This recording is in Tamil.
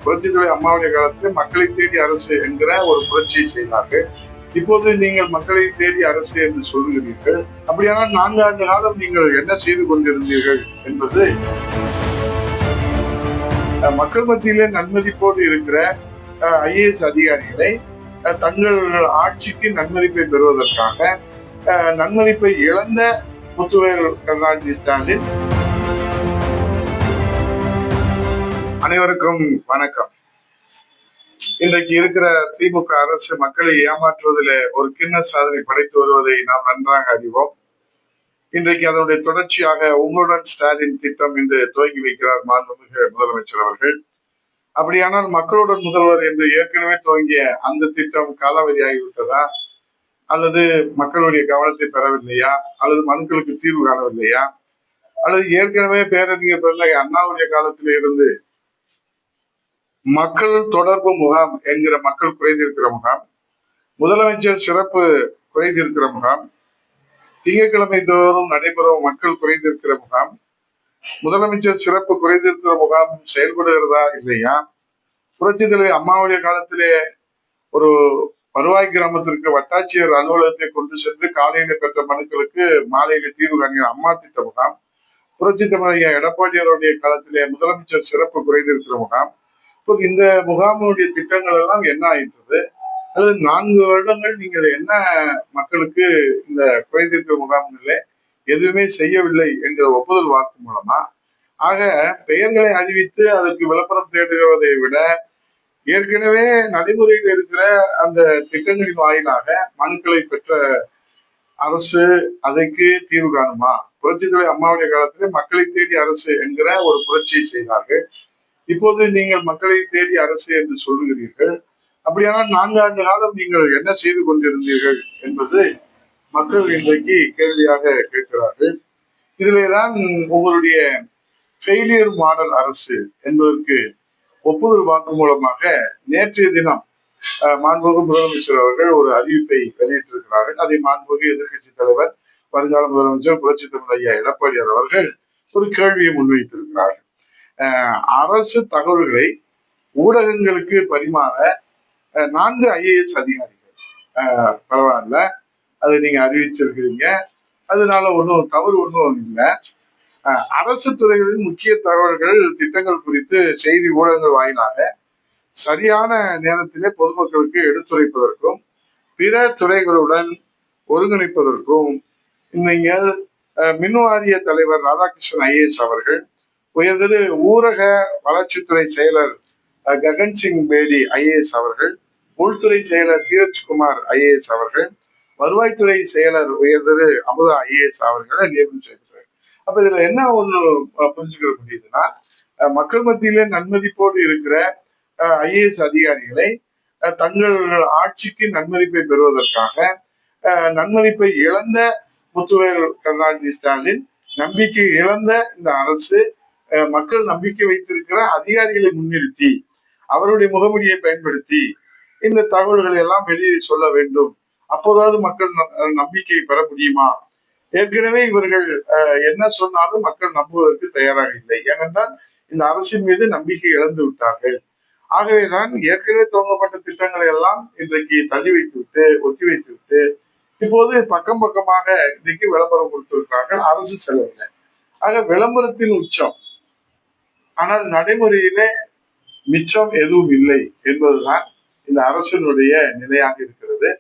புரட்சித்துறை அம்மாவுடைய காலத்தில் மக்களை தேடி அரசு என்கிற ஒரு புரட்சியை செய்தார்கள். இப்போது நீங்கள் மக்களை தேடி அரசு என்று சொல்லுகிறீர்கள். அப்படியானால் 4 ஆண்டு காலம் நீங்கள் என்ன செய்து கொண்டிருந்தீர்கள் என்பது மக்கள் மத்தியிலே நன்மதிப்போடு இருக்கிற ஐஏஎஸ் அதிகாரிகளை தங்கள் ஆட்சிக்கு நன்மதிப்பை பெறுவதற்காக நன்மதிப்பை இழந்த முத்துவேல் கருணாநிதி ஸ்டாலின். அனைவருக்கும் வணக்கம். இன்றைக்கு இருக்கிற திமுக அரசு மக்களை ஏமாற்றுவதில் ஒரு கின்னஸ் சாதனை படைத்து வருவதை நாம் நன்றாக அறிவோம். இன்றைக்கு அதனுடைய தொடர்ச்சியாக உங்களுடன் ஸ்டாலின் திட்டம் என்று துவங்கி வைக்கிறார் மாண்புமிகு முதலமைச்சர் அவர்கள். அப்படியானால் மக்களுடன் முதல்வர் என்று ஏற்கனவே துவங்கிய அந்த திட்டம் காலாவதி ஆகிவிட்டதா, அல்லது மக்களுடைய கவனத்தை பெறவில்லையா, அல்லது மனுக்களுக்கு தீர்வு காணவில்லையா, அல்லது ஏற்கனவே பேரறிஞர் பிள்ளை அண்ணாவுடைய காலத்தில் இருந்து மக்கள் தொடர்பு முகாம் என்கிற மக்கள் குறைந்திருக்கிற முகாம், முதலமைச்சர் சிறப்பு குறைந்திருக்கிற முகாம், திங்கட்கிழமை தோறும் நடைபெறும் மக்கள் குறைந்திருக்கிற முகாம், முதலமைச்சர் சிறப்பு குறைந்திருக்கிற முகாம் செயல்படுகிறதா இல்லையா, புரட்சித் தலைவர் அம்மாவுடைய காலத்திலே ஒரு வருவாய் கிராமத்திற்கு வட்டாட்சியர் அலுவலகத்தை கொண்டு சென்று காலையில பெற்ற மனுக்களுக்கு மாலையில தீர்வு காண்கிற அம்மா திட்ட முகாம், புரட்சித் தலைவர் எடப்பாடியாருடைய காலத்திலே முதலமைச்சர் சிறப்பு குறைந்திருக்கிற முகாம். இப்போது இந்த முகாமுடைய திட்டங்கள் எல்லாம் என்ன ஆயிட்டது, அல்லது 4 வருடங்கள் நீங்கள் என்ன மக்களுக்கு இந்த குறைதீர்ப்பு முகாம்களே எதுவுமே செய்யவில்லை என்கிற ஒப்புதல் வாக்கு மூலமா, ஆக பெயர்களை அறிவித்து அதற்கு விளம்பரம் தேடுகிறதை விட ஏற்கனவே நடைமுறையில் இருக்கிற அந்த திட்டங்களின் வாயிலாக மனுக்களை பெற்ற அரசு அதற்கு தீர்வு காணுமா? புரட்சித்துறை அம்மாவுடைய காலத்தில் மக்களை தேடி அரசு என்கிற ஒரு புரட்சியை செய்தார்கள். இப்போது நீங்கள் மக்களை தேடி அரசு என்று சொல்லுகிறீர்கள். அப்படியானால் 4 ஆண்டு காலம் நீங்கள் என்ன செய்து கொண்டிருந்தீர்கள் என்பது மக்கள் இன்றைக்கு கேள்வியாக கேட்கிறார்கள். இதிலேதான் உங்களுடைய ஃபெயிலியர் மாடல் அரசு என்பதற்கு ஒப்புதல் வாக்கு மூலமாக நேற்றைய தினம் மாண்புமிகு முதலமைச்சர் அவர்கள் ஒரு அறிவிப்பை வெளியிட்டிருக்கிறார்கள். அதை மாண்புமிகு எதிர்கட்சி தலைவர் வருங்கால முதலமைச்சர் புரட்சித் தலைவர் ஐயா எடப்பாடியார் அவர்கள் ஒரு கேள்வியை முன்வைத்திருக்கிறார்கள். அரசு தகவல்களை ஊடகங்களுக்கு பரிமாற 4 ஐஏஎஸ் அதிகாரிகள், பரவாயில்ல, அதை நீங்க அறிவிச்சிருக்கிறீங்க, அதனால ஒன்றும் தவறு ஒன்றும் இல்லை. அரசு துறைகளின் முக்கிய தகவல்கள் திட்டங்கள் குறித்து செய்தி ஊடகங்கள் வாயிலாக சரியான நேரத்திலே பொதுமக்களுக்கு எடுத்துரைப்பதற்கும் பிற துறைகளுடன் ஒருங்கிணைப்பதற்கும் நீங்கள் மின் வாரிய தலைவர் ராதாகிருஷ்ணன் ஐஏஎஸ் அவர்கள், உயர்திரு ஊரக வளர்ச்சித்துறை செயலர் ககன்சிங் பேடி ஐஏஎஸ் அவர்கள், உள்துறை செயலர் தீரஜ்குமார் ஐஏஎஸ் அவர்கள், வருவாய்த்துறை செயலர் உயர்திரு அமுதா ஐஏஎஸ் அவர்களை நியமனம் செய்கிறார். அப்ப இதுல என்ன ஒண்ணு புரிஞ்சுக்கிற முடியுதுன்னா, மக்கள் மத்தியிலே நன்மதிப்போடு இருக்கிற ஐஏஎஸ் அதிகாரிகளை தங்கள் ஆட்சிக்கு நன்மதிப்பை பெறுவதற்காக நன்மதிப்பை இழந்த முத்துவேல் கருணாநிதி ஸ்டாலின், நம்பிக்கை இழந்த இந்த அரசு மக்கள் நம்பிக்கை வைத்திருக்கிற அதிகாரிகளை முன்னிறுத்தி அவருடைய முகமூடியை பயன்படுத்தி இந்த தகவல்களை எல்லாம் வெளியே சொல்ல வேண்டும், அப்போதாவது மக்கள் நம்பிக்கையை பெற முடியுமா? ஏற்கனவே இவர்கள் என்ன சொன்னாலும் மக்கள் நம்புவதற்கு தயாராக இல்லை. ஏனென்றால் இந்த அரசின் மீது நம்பிக்கை இழந்து விட்டார்கள். ஆகவேதான் ஏற்கனவே துவங்கப்பட்ட திட்டங்களை எல்லாம் இன்றைக்கு தள்ளி வைத்து விட்டு ஒத்தி வைத்து விட்டு இப்போது பக்கம் பக்கமாக இன்றைக்கு விளம்பரம் கொடுத்திருக்கிறார்கள் அரசு செலவில். ஆக விளம்பரத்தின் உச்சம், ஆனால் நடைமுறையிலே மிச்சம் எதுவும் இல்லை என்பதுதான் இந்த அரசினுடைய நிலையாக இருக்கிறது.